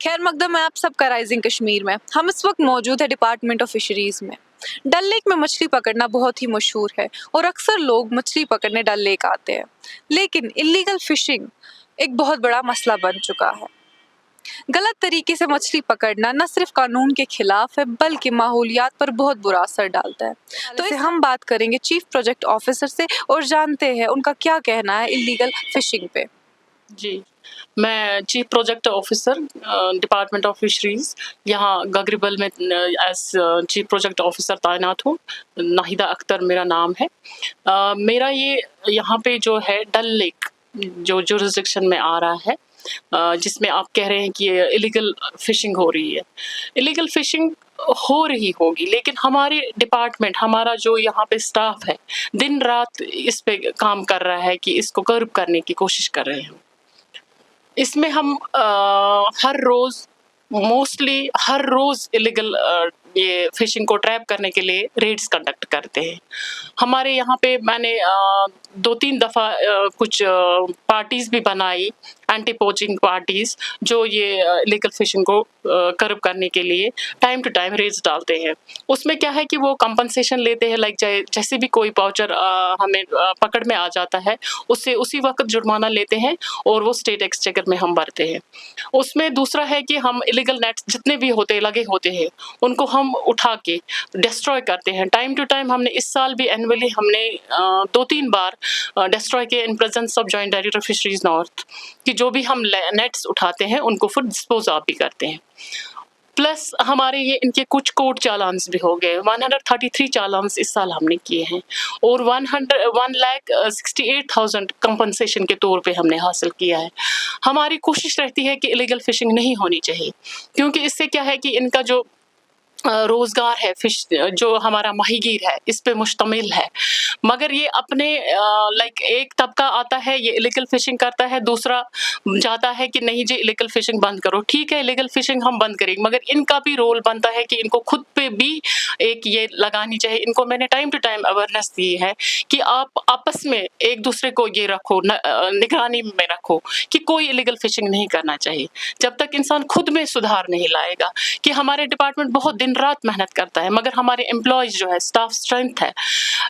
خیر مقدم ہے آپ سب کا رائزنگ کشمیر میں. ہم اس وقت موجود ہے ڈپارٹمنٹ آف فشریز میں. ڈل لیک میں مچھلی پکڑنا بہت ہی مشہور ہے اور اکثر لوگ مچھلی پکڑنے ڈل لیک آتے ہیں، لیکن اللیگل فشنگ ایک بہت بڑا مسئلہ بن چکا ہے. غلط طریقے سے مچھلی پکڑنا نہ صرف قانون کے خلاف ہے بلکہ ماحولیات پر بہت برا اثر ڈالتا ہے. تو اس ہم بات کریں گے چیف پروجیکٹ آفیسر سے اور جانتے ہیں ان کا کیا کہنا ہے اللیگل فشنگ پہ. جی، میں chief project officer department of fisheries یہاں گگریبل میں ایز چیف پروجیکٹ آفیسر تعینات ہوں. ناہیدہ اختر میرا نام ہے. میرا یہ یہاں پہ جو ہے ڈل لیک جو جورسڈکشن میں آ رہا ہے، جس میں آپ کہہ رہے ہیں کہ اللیگل فشنگ ہو رہی ہے. اللیگل فشنگ ہو رہی ہوگی، لیکن ہمارے ڈپارٹمنٹ، ہمارا جو یہاں پہ اسٹاف ہے، دن رات اس پہ کام کر رہا ہے کہ اس کو کرب کرنے کی کوشش کر رہے ہیں. اس میں ہم ہر روز موسٹلی ہر روز اللیگل یہ فشنگ کو ٹریپ کرنے کے لیے ریڈز کنڈکٹ کرتے ہیں. ہمارے یہاں پہ میں نے 2-3 دفعہ کچھ پارٹیز بھی بنائی، اینٹی پوچنگ پارٹیز، جو یہ اللیگل فشنگ کو کرب کرنے کے لیے ٹائم ٹو ٹائم ریڈز ڈالتے ہیں. اس میں کیا ہے کہ وہ کمپنسیشن لیتے ہیں، لائک جیسے بھی کوئی پاؤچر ہمیں پکڑ میں آ جاتا ہے اس سے اسی وقت جرمانہ لیتے ہیں اور وہ اسٹیٹ ایکسچیکر میں ہم بھرتے ہیں. اس میں دوسرا ہے کہ ہم اللیگل نیٹس جتنے بھی لگے ہوتے ہیں ان کو ہم اٹھا کے ڈسٹروائے کرتے ہیں. ٹائم ٹو ٹائم ہم نے اس سال بھی اینولی ہم نے 2-3 بار ڈسٹروائے کیے in presence of joint director fisheries north, کہ جو بھی ہم نیٹس اٹھاتے ہیں ان کو پھر ڈسپوز آف بھی کرتے ہیں. پلس ہمارے یہ ان کے کچھ کوڈ چالانس بھی ہو گئے. 133 چالانس اس سال ہم نے کیے ہیں اور 1,68,000 کمپنسیشن کے طور پہ ہم نے حاصل کیا ہے. ہماری کوشش رہتی ہے کہ اللیگل فشنگ نہیں ہونی چاہیے، کیونکہ اس سے کیا ہے کہ ان کا جو روزگار ہے، فش جو ہمارا ماہی گیر ہے، اس پہ مشتمل ہے. مگر یہ اپنے لائک ایک طبقہ آتا ہے یہ اللیگل فشنگ کرتا ہے، دوسرا جاتا ہے کہ نہیں جی اللیگل فشنگ بند کرو. ٹھیک ہے، اللیگل فشنگ ہم بند کریں، مگر ان کا بھی رول بنتا ہے کہ ان کو خود پہ بھی ایک یہ لگانی چاہیے. ان کو میں نے ٹائم ٹو ٹائم اویئرنیس دی ہے کہ آپ آپس میں ایک دوسرے کو یہ رکھو، نگرانی میں رکھو کہ کوئی اللیگل فشنگ نہیں کرنا چاہیے جب تک انسان خود میں سدھار نہیں لائے گا. کہ ہمارے ڈپارٹمنٹ بہت دن رات محنت کرتا ہے، مگر ہمارے امپلائیز جو ہے، اسٹاف اسٹرینتھ ہے،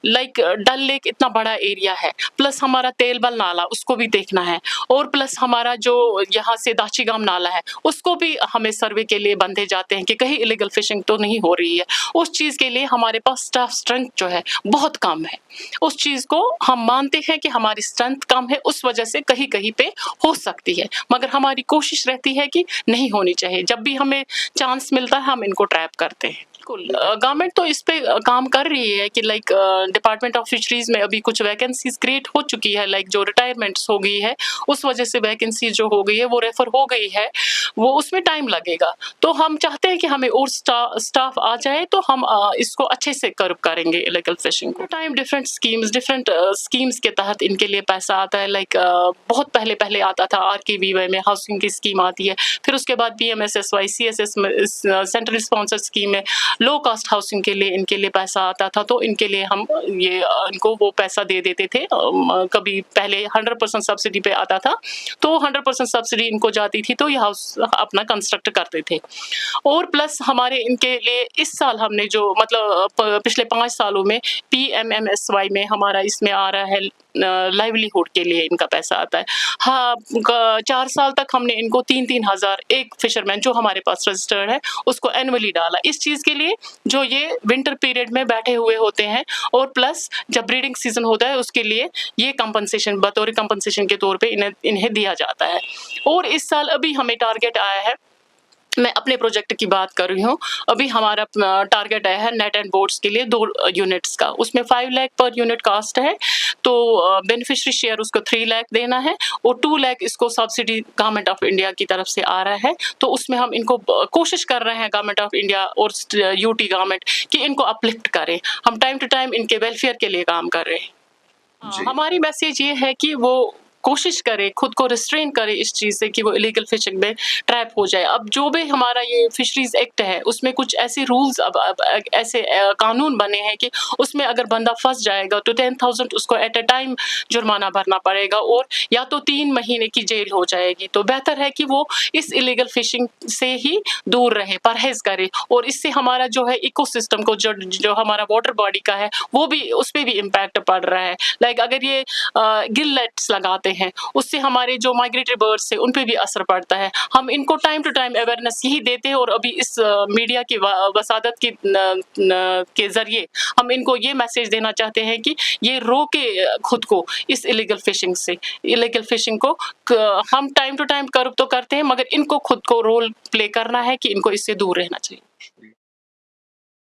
لائک ڈل لیک اتنا بڑا ایریا ہے، پلس ہمارا تیل بل نالا اس کو بھی دیکھنا ہے، اور پلس ہمارا جو یہاں سے داچی گام نالا ہے اس کو بھی ہمیں سروے کے لیے بندے جاتے ہیں کہ کہیں اللیگل فشنگ تو نہیں ہو رہی ہے. اس چیز کے لیے ہمارے پاس اسٹاف اسٹرینتھ جو ہے بہت کم ہے. اس چیز کو ہم مانتے ہیں کہ ہماری اسٹرینتھ کم ہے، اس وجہ سے کہیں کہیں پہ ہو سکتی ہے، مگر ہماری کوشش رہتی ہے کہ نہیں ہونی چاہیے. جب بھی ہمیں چانس ملتا ہے ہم ان کو ٹریپ کرتے ہیں. گورنمنٹ تو اس پہ کام کر رہی ہے کہ لائک ڈپارٹمنٹ آف فشریز میں ابھی کچھ ویکنسیز کریٹ ہو چکی ہے، لائک جو ریٹائرمنٹس ہو گئی ہے اس وجہ سے ویکنسی جو ہو گئی ہے وہ ریفر ہو گئی ہے، وہ اس میں ٹائم لگے گا. تو ہم چاہتے ہیں کہ ہمیں اور اسٹاف آ جائے تو ہم اس کو اچھے سے کرب کریں گے اللیگل فشنگ کو. ٹائم ڈفرینٹ اسکیمز کے تحت ان کے لیے پیسہ آتا ہے. لائک بہت پہلے آتا تھا RKVY میں ہاؤسنگ کی اسکیم آتی ہے، پھر اس کے بعد PMSSY CSS central sponsor scheme میں لو کاسٹ ہاؤسنگ کے لیے ان کے لیے پیسہ آتا تھا. تو ان کے لیے ہم یہ ان کو وہ پیسہ دے دیتے تھے. کبھی پہلے 100% سبسڈی پہ آتا تھا تو 100% سبسڈی ان کو جاتی تھی تو یہ ہاؤس اپنا کنسٹرکٹ کرتے تھے. اور پلس ہمارے ان کے لیے اس سال ہم نے جو مطلب پچھلے 5 سالوں میں PMMSY میں ہمارا اس میں آ رہا ہے لائیولیہوڈ کے لیے ان کا پیسہ آتا ہے. ہاں 4 سال تک ہم نے ان کو 3-3 ہزار ایک فشرمین جو ہمارے پاس رجسٹرڈ ہے اس کو اینولی ڈالا اس چیز کے لیے جو یہ ونٹر پیریڈ میں بیٹھے ہوئے ہوتے ہیں، اور پلس جب بریڈنگ سیزن ہوتا ہے اس کے لیے یہ کمپنسیشن بطور کمپنسیشن کے طور پہ انہیں دیا جاتا ہے. اور اس سال ابھی ہمیں ٹارگیٹ آیا ہے، میں اپنے پروجیکٹ کی بات کر رہی ہوں، ابھی ہمارا ٹارگیٹ آیا ہے نیٹ اینڈ بورڈز کے لیے 2 یونٹس کا. اس میں 5 لاکھ پر یونٹ کاسٹ ہے، تو بینیفیشری شیئر اس کو 3 لاکھ دینا ہے، اور 2 لاکھ اس کو سبسڈی گورنمنٹ آف انڈیا کی طرف سے آ رہا ہے. تو اس میں ہم ان کو کوشش کر رہے ہیں گورنمنٹ آف انڈیا اور UT گورنمنٹ کہ ان کو اپلفٹ کریں. ہم ٹائم ٹو ٹائم ان کے ویلفیئر کے لیے کام کر رہے ہیں. ہماری میسج یہ ہے کہ وہ کوشش کرے, خود کو ریسٹرین کرے اس چیز سے کہ وہ الیگل فشنگ میں ٹریپ ہو جائے. اب جو بھی ہمارا یہ فشریز ایکٹ ہے اس میں کچھ ایسے رولز اب ایسے قانون بنے ہیں کہ اس میں اگر بندہ پھنس جائے گا تو 10,000 اس کو ایٹ اے ٹائم جرمانہ بھرنا پڑے گا اور یا تو 3 مہینے کی جیل ہو جائے گی. تو بہتر ہے کہ وہ اس الیگل فشنگ سے ہی دور رہے, پرہیز کرے, اور اس سے ہمارا جو ہے ایکو سسٹم کو جو ہمارا واٹر باڈی کا ہے وہ بھی اس پہ بھی امپیکٹ پڑ رہا ہے. لائک اگر یہ گلٹس لگاتے ہیں اس سے ہمارے جو مائگریٹری برڈس ہیں ان پہ بھی اثر پڑتا ہے. ہم ان کو ٹائم ٹو ٹائم اویئرنیس یہی دیتے ہیں, اور ابھی اس میڈیا کی وسادت کے ذریعے ہم ان کو یہ میسج دینا چاہتے ہیں کہ یہ روکے خود کو اس الیگل فشنگ سے. الیگل فشنگ کو ہم ٹائم ٹو ٹائم کرب تو کرتے ہیں, مگر ان کو خود کو رول پلے کرنا ہے کہ ان کو اس سے دور رہنا چاہیے.